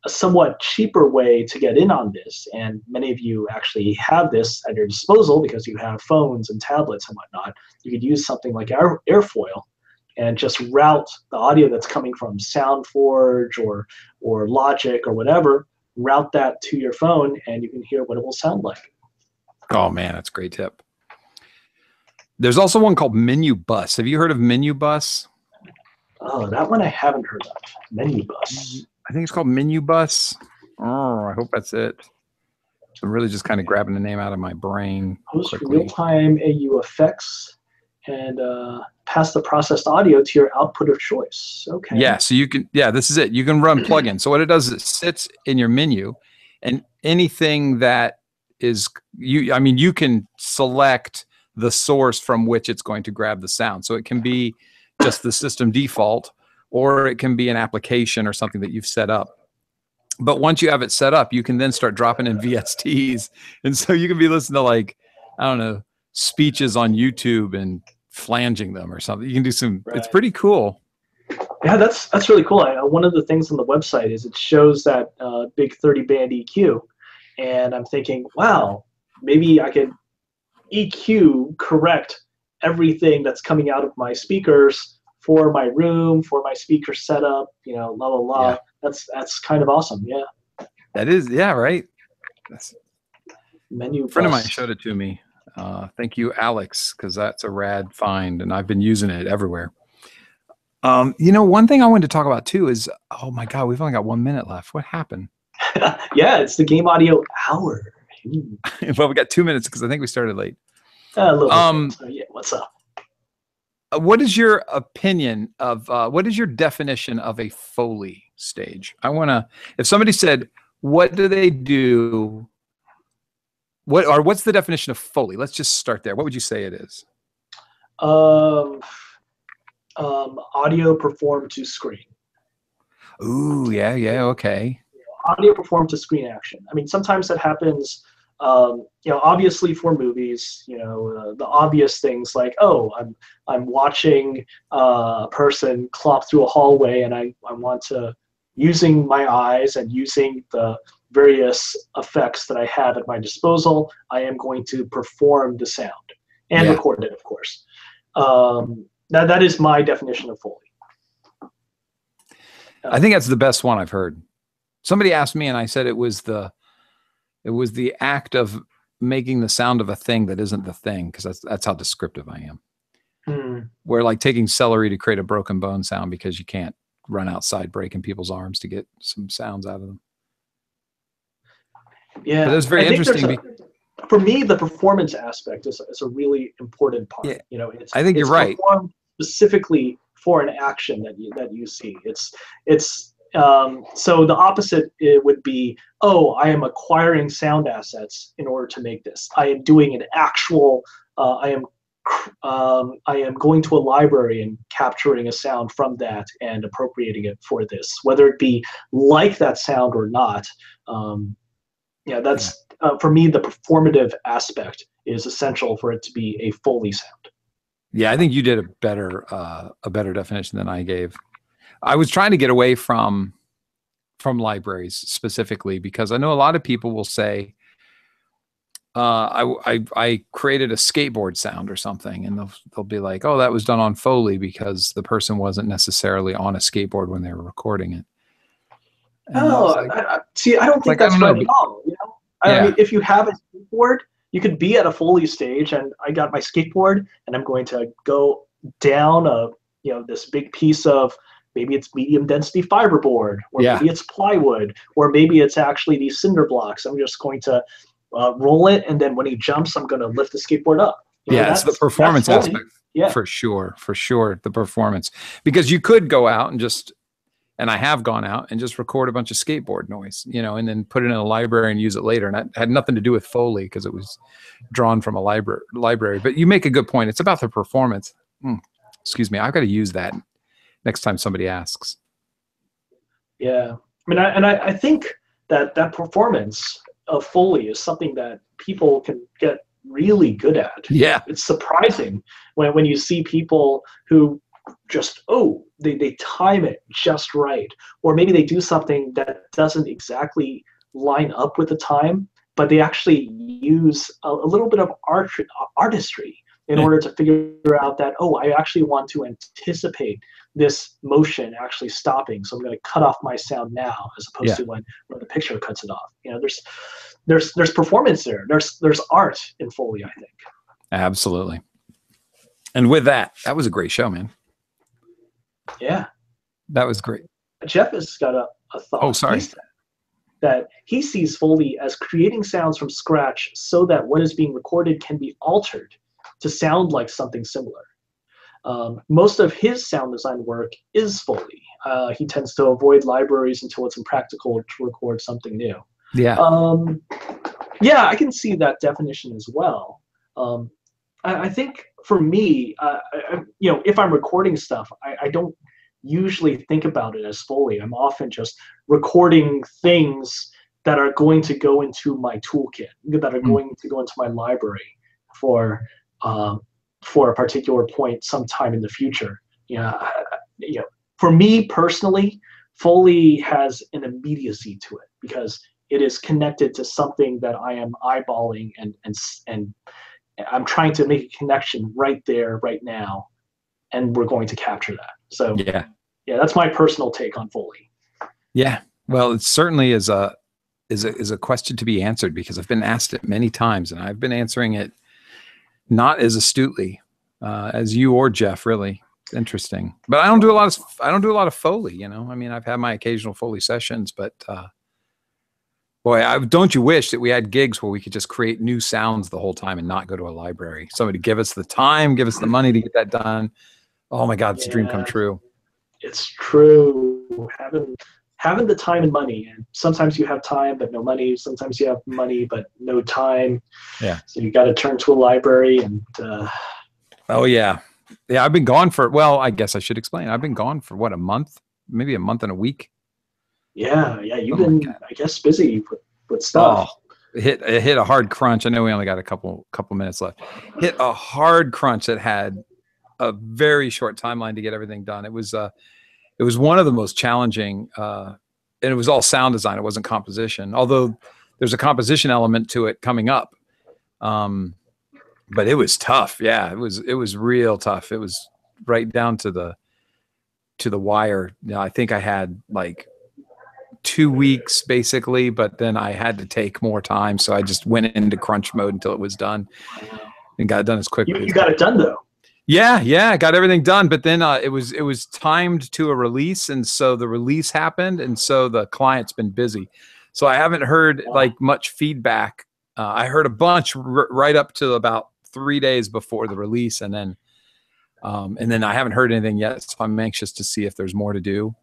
a somewhat cheaper way to get in on this, and many of you actually have this at your disposal because you have phones and tablets and whatnot. You could use something like Airfoil and just route the audio that's coming from SoundForge or Logic or whatever, route that to your phone, and you can hear what it will sound like. Oh man, that's a great tip. There's also one called Menu Bus. Have you heard of Menu Bus? Oh, that one I haven't heard of. Menu Bus. I think it's called Menu Bus. Oh, I hope that's it. I'm really just kind of grabbing the name out of my brain. Host quickly. real-time AU effects and pass the processed audio to your output of choice. Okay. Yeah, so you can, this is it. You can run plugins. So what it does is it sits in your menu, and anything that is, you can select the source from which it's going to grab the sound. So it can be just the system default, or it can be an application or something that you've set up. But once you have it set up, you can then start dropping in VSTs. And so you can be listening to, like, I don't know, speeches on YouTube and flanging them or something. You can do some, right. It's pretty cool. Yeah, that's really cool. One of the things on the website is it shows that big 30 band EQ. And I'm thinking, wow, maybe I could EQ correct everything that's coming out of my speakers for my room, for my speaker setup, la la la. Yeah. That's kind of awesome. Yeah. That is, yeah, right. That's, Menu. A friend of mine showed it to me. Thank you, Alex, because that's a rad find, and I've been using it everywhere. One thing I wanted to talk about too is, oh my God, we've only got 1 minute left. What happened? Yeah, it's the Game Audio Hour. Well, we got 2 minutes because I think we started late. A little bit. So, yeah, what's up? What is your opinion of, what is your definition of a Foley stage? I want to, if somebody said, what do they do? What's the definition of Foley? Let's just start there. What would you say it is? Audio performed to screen. Ooh, yeah, okay. Audio performed to screen action. I mean, sometimes that happens, obviously for movies, the obvious things like, oh, I'm watching a person clop through a hallway and I want to, using my eyes and using the various effects that I have at my disposal, I am going to perform the sound and record it, of course. That is my definition of Foley. I think that's the best one I've heard. Somebody asked me, and I said it was the act of making the sound of a thing that isn't the thing, because that's how descriptive I am. Where, like, taking celery to create a broken bone sound because you can't run outside breaking people's arms to get some sounds out of them. Yeah, but it was very interesting. For me, the performance aspect is a really important part. Yeah. I think you're right. Performed specifically for an action that you see. So the opposite would be, oh, I am acquiring sound assets in order to make this. I am doing an actual. I am going to a library and capturing a sound from that and appropriating it for this, whether it be like that sound or not. That's for me, the performative aspect is essential for it to be a Foley sound. Yeah, I think you did a better definition than I gave. I was trying to get away from libraries specifically because I know a lot of people will say, I created a skateboard sound or something, and they'll be like, oh, that was done on Foley because the person wasn't necessarily on a skateboard when they were recording it. And I don't think that's right at all. I mean, if you have a skateboard, you could be at a Foley stage, and I got my skateboard, and I'm going to go down this big piece of, maybe it's medium density fiberboard, or maybe it's plywood, or maybe it's actually these cinder blocks. I'm just going to roll it, and then when he jumps, I'm going to lift the skateboard up. It's the performance aspect. Yeah, for sure, the performance. Because you could go out and I have gone out and just record a bunch of skateboard noise, and then put it in a library and use it later. And that had nothing to do with Foley because it was drawn from a library. But you make a good point. It's about the performance. Excuse me. I've got to use that next time somebody asks. Yeah. I mean, I think that performance of Foley is something that people can get really good at. Yeah. It's surprising when you see people who just, oh, they time it just right. Or maybe they do something that doesn't exactly line up with the time, but they actually use a little bit of artistry in order to figure out that, oh, I actually want to anticipate this motion actually stopping, so I'm going to cut off my sound now, as opposed to when the picture cuts it off. You know, there's performance there. There's art in Foley, I think. Absolutely. And with that was a great show, man. Yeah, that was great. Jeff has got a thought. Oh, sorry. That he sees Foley as creating sounds from scratch so that what is being recorded can be altered to sound like something similar. Most of his sound design work is Foley. He tends to avoid libraries until it's impractical to record something new. Yeah. Yeah, I can see that definition as well. I think for me, you know, if I'm recording stuff, I don't usually think about it as Foley. I'm often just recording things that are going to go into my toolkit, that are going to go into my library for a particular point sometime in the future. You know, for me personally, Foley has an immediacy to it because it is connected to something that I am eyeballing and I'm trying to make a connection right there, right now, and we're going to capture that. So yeah, that's my personal take on Foley. Yeah, well, it certainly is a question to be answered, because I've been asked it many times, and I've been answering it not as astutely as you or Jeff. Really interesting, but I don't do a lot of Foley. You know, I mean, I've had my occasional Foley sessions, but boy, don't you wish that we had gigs where we could just create new sounds the whole time and not go to a library? Somebody give us the time, give us the money to get that done. Oh my God, it's a dream come true. It's true. Having the time and money, and sometimes you have time but no money. Sometimes you have money but no time. Yeah. So you got to turn to a library and. Oh yeah, I've been gone for. Well, I guess I should explain. I've been gone for what, a month, maybe a month and a week. Yeah. You've been, I guess, busy with stuff. Oh, it hit a hard crunch. I know we only got a couple minutes left. Hit a hard crunch that had a very short timeline to get everything done. It was one of the most challenging, and it was all sound design. It wasn't composition, although there's a composition element to it coming up. But it was tough. Yeah, it was real tough. It was right down to the wire. You know, I think I had like 2 weeks basically, but then I had to take more time, so I just went into crunch mode until it was done and got it done as quickly. You got it done though. Yeah, I got everything done, but then it was timed to a release, and so the release happened, and so the client's been busy, so I haven't heard like much feedback. I heard a bunch right up to about 3 days before the release, and then I haven't heard anything yet. So I'm anxious to see if there's more to do.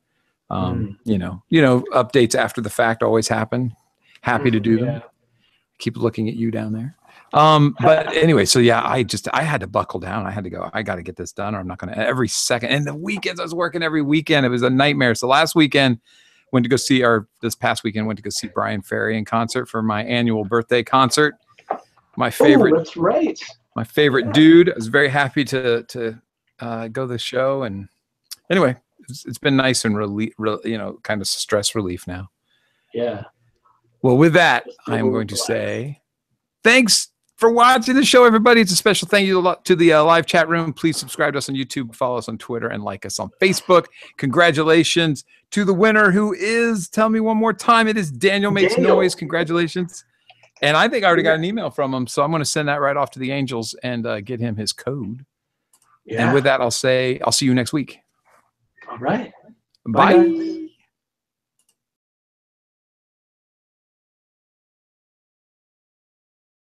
You know, updates after the fact always happen. Happy to do them. Keep looking at you down there. But anyway, so yeah, I had to buckle down. I had to go, I got to get this done, or I'm not going to. Every second, and the weekends, I was working every weekend. It was a nightmare. So last weekend, this past weekend, went to go see Brian Ferry in concert for my annual birthday concert. My favorite. Oh, that's right. My favorite dude. I was very happy to go to the show, and anyway, it's been nice and kind of stress relief now. Yeah. Well, with that, I am going to say thanks for watching the show, everybody. It's a special thank you to the live chat room. Please subscribe to us on YouTube, follow us on Twitter, and like us on Facebook. Congratulations to the winner, who is, tell me one more time, it is Daniel Makes Noise. Congratulations. And I think I already got an email from him, so I'm going to send that right off to the Angels and get him his code. Yeah. And with that, I'll say I'll see you next week. All right. Bye. Bye.